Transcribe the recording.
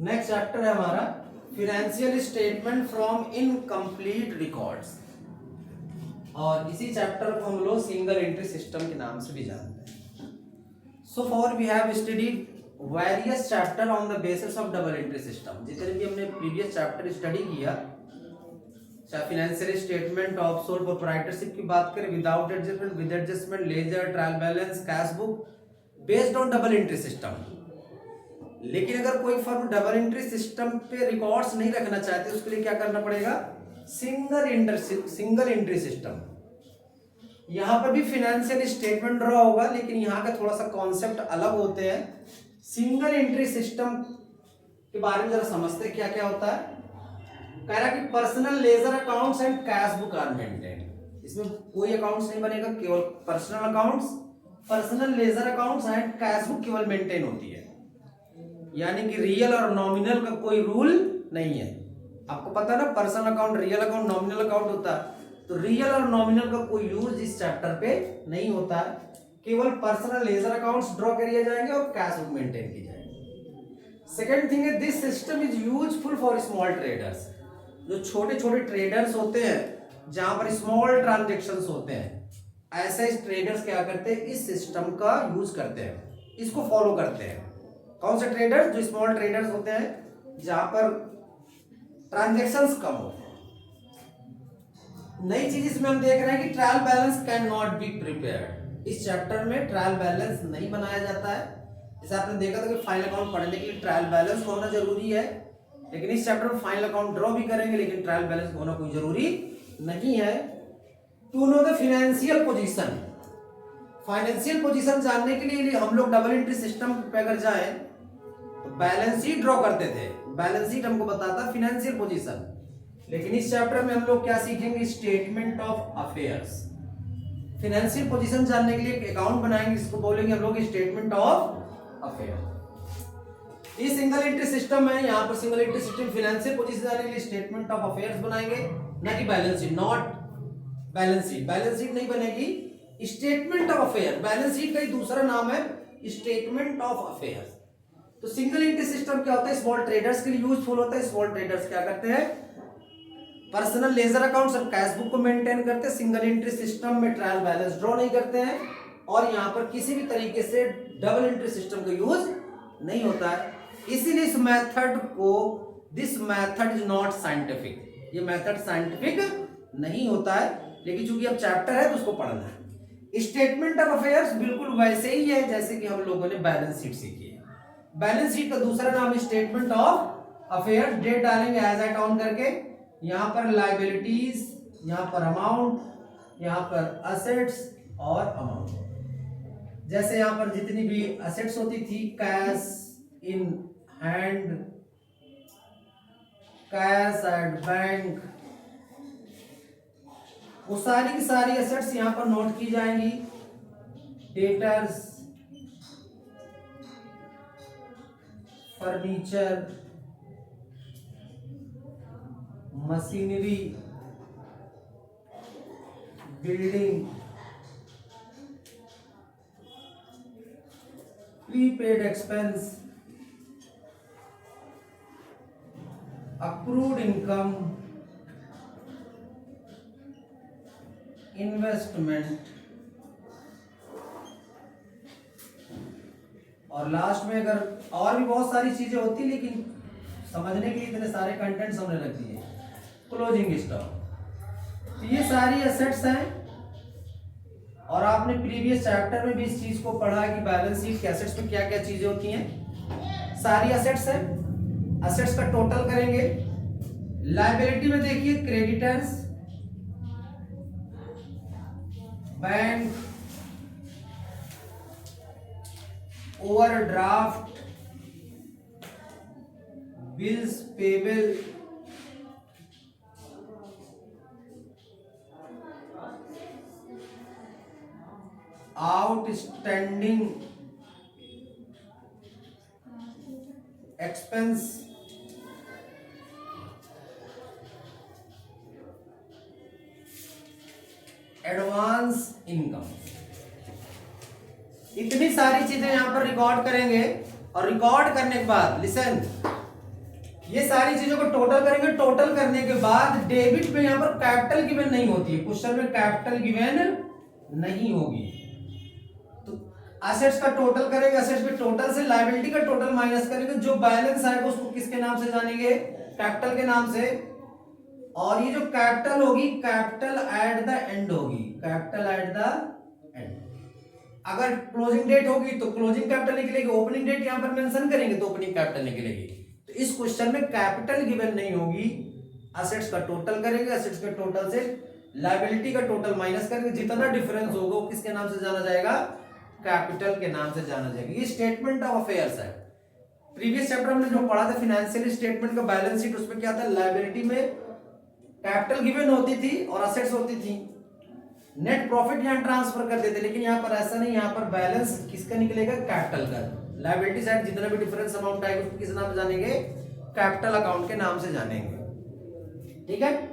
Next chapter है हमारा financial statement from incomplete records, और इसी चैप्टर को हम लोग सिंगल एंट्री सिस्टम के नाम से भी जानते हैं। So for we have studied various chapter on the basis of double entry system. जितने भी हमने प्रीवियस चैप्टर स्टडी किया, चाहे financial statement, of sole proprietorship की बात करें, without adjustment, with adjustment, ledger, trial balance, cash book, based on double entry system. लेकिन अगर कोई फर्म डबल एंट्री सिस्टम पे रिकॉर्ड्स नहीं रखना चाहती, उसके लिए क्या करना पड़ेगा? Single entry system. यहां पर भी फिनेंशियल स्टेटमेंट ड्रॉ होगा, लेकिन यहां का थोड़ा सा कॉन्सेप्ट अलग होते हैं। सिंगल एंट्री सिस्टम के बारे में जरा समझते हैं क्या क्या होता है। कह रहा कि personal ledger accounts and cash book are maintain. इसमें कोई अकाउंट्स नहीं बनेगा, केवल personal accounts, personal ledger accounts and cash book केवल मेंटेन होती है। यानी कि रियल और नॉमिनल का कोई रूल नहीं है। आपको पता है ना, personal account, real account, nominal account होता है। तो रियल और नॉमिनल का कोई यूज इस चैप्टर पे नहीं होता है। केवल पर्सनल लेजर अकाउंट्स ड्रॉ किए जाएंगे और कैश बुक मेंटेन की जाएगी। सेकेंड थिंग है, this system is useful for small traders. जो छोटे छोटे ट्रेडर्स होते हैं, जहां पर स्मॉल ट्रांजेक्शन्स होते हैं, ऐसे ट्रेडर्स क्या करते हैं? इस सिस्टम का यूज करते हैं, इसको फॉलो करते हैं। कौन से ट्रेडर्स? जो स्मॉल ट्रेडर्स होते हैं, जहां पर ट्रांजेक्शन्स कम होते हैं। नई चीज इसमें हम देख रहे हैं कि trial balance can not be prepared. इस चैप्टर में ट्रायल बैलेंस नहीं बनाया जाता है। जैसे आपने देखा था कि फाइनल अकाउंट पढ़ने के लिए ट्रायल बैलेंस होना जरूरी है, लेकिन इस चैप्टर में फाइनल अकाउंट ड्रॉ भी करेंगे, लेकिन ट्रायल बैलेंस होना कोई जरूरी नहीं है। To know the financial position, financial position जानने के लिए हम लोग डबल एंट्री सिस्टम पे अगर जाए तो बैलेंस शीट ड्रॉ करते थे। बैलेंस शीट हमको बताता फाइनेंशियल पोजीशन, लेकिन इस चैप्टर में हम लोग क्या सीखेंगे? Statement of affairs. Financial position जानने के लिए एक अकाउंट बनाएंगे, जिसको बोलेंगे हम लोग स्टेटमेंट ऑफ अफेयर। ये सिंगल एंट्री सिस्टम है। यहाँ पर single entry system financial position जानने के लिए स्टेटमेंट ऑफ अफेयर्स बनाएंगे, ना कि balance sheet. Not balance sheet, balance sheet नहीं बनेगी, statement of affair. Balance sheet का ही दूसरा नाम है स्टेटमेंट ऑफ अफेयर्स। तो सिंगल एंट्री सिस्टम क्या होता है? स्मॉल ट्रेडर्स के लिए यूजफुल होता है। स्मॉल ट्रेडर्स क्या करते हैं? पर्सनल लेजर अकाउंट्स और कैश बुक को मेंटेन करते हैं। सिंगल एंट्री सिस्टम में ट्रायल बैलेंस ड्रॉ नहीं करते हैं, और यहाँ पर किसी भी तरीके से डबल एंट्री सिस्टम का यूज नहीं होता है। इसीलिए इस मेथड को, this method is not scientific, ये मेथड साइंटिफिक नहीं होता है, लेकिन चूंकि अब चैप्टर है तो उसको पढ़ना है। स्टेटमेंट ऑफ अफेयर्स बिल्कुल वैसे ही है जैसे कि हम लोगों ने बैलेंस शीट सीखी है। बैलेंस शीट का दूसरा नाम है स्टेटमेंट ऑफ अफेयर्स। डेट डालेंगे एज एट ऑन करके, यहां पर लायबिलिटीज, यहां पर अमाउंट, यहां पर असेट्स और अमाउंट। जैसे यहां पर जितनी भी असेट्स होती थी, cash in hand, cash at bank, वो सारी की सारी एसेट्स यहां पर नोट की जाएंगी। Debtors, furniture, machinery, building, prepaid expense, accrued income, investment, और लास्ट में अगर और भी बहुत सारी चीजें होती, लेकिन समझने के लिए इतने सारे कंटेंट्स हमने रख दिए। Closing stock. तो ये सारी एसेट्स हैं, और आपने प्रीवियस चैप्टर में भी इस चीज को पढ़ा कि बैलेंस शीट के एसेट्स में क्या क्या चीजें होती हैं। सारी एसेट्स हैं, एसेट्स का टोटल करेंगे। लायबिलिटी में देखिए, creditors, bank, overdraft, bills payable, outstanding expense, advance income. इतनी सारी चीजें यहां पर रिकॉर्ड करेंगे, और रिकॉर्ड करने के बाद लिसन, ये सारी चीजों को टोटल करेंगे, टोटल करने के बाद डेबिट में यहां पर कैपिटल गिवन नहीं होती है, क्वेश्चन में कैपिटल गिवन नहीं होगी। तो एसेट्स का टोटल करेंगे, एसेट्स के टोटल से लायबिलिटी का टोटल माइनस करेंगे, जो बैलेंस आएगा उसको किसके नाम से जानेंगे, कैपिटल के नाम से। और ये जो कैपिटल होगी, कैपिटल एट द एंड होगी, कैपिटल एट द एंड। अगर क्लोजिंग डेट होगी तो क्लोजिंग कैपिटल निकलेगी, ओपनिंग डेट यहां पर मेंशन करेंगे तो ओपनिंग कैपिटल निकलेगी। तो इस क्वेश्चन में कैपिटल गिवन नहीं होगी, एसेट्स का टोटल करेंगे, एसेट्स के टोटल से लायबिलिटी का टोटल माइनस करेंगे, जितना डिफरेंस होगा वो किसके नाम से जाना जाएगा, कैपिटल के नाम से जाना जाएगा। ये स्टेटमेंट ऑफ अफेयर्स है। प्रीवियस चैप्टर हमने जो पढ़ा था फाइनेंशियल स्टेटमेंट का बैलेंस शीट, उसमें क्या था, लायबिलिटी में कैपिटल गिवन होती थी और असेट्स होती थी, नेट प्रॉफिट यहां ट्रांसफर कर देते, लेकिन यहां पर ऐसा नहीं, यहां पर बैलेंस किसका निकलेगा, कैपिटल का। लायबिलिटी साइड जितना भी डिफरेंस अमाउंट आएगा उसको किस नाम से जानेंगे, कैपिटल अकाउंट के नाम से जानेंगे। ठीक है।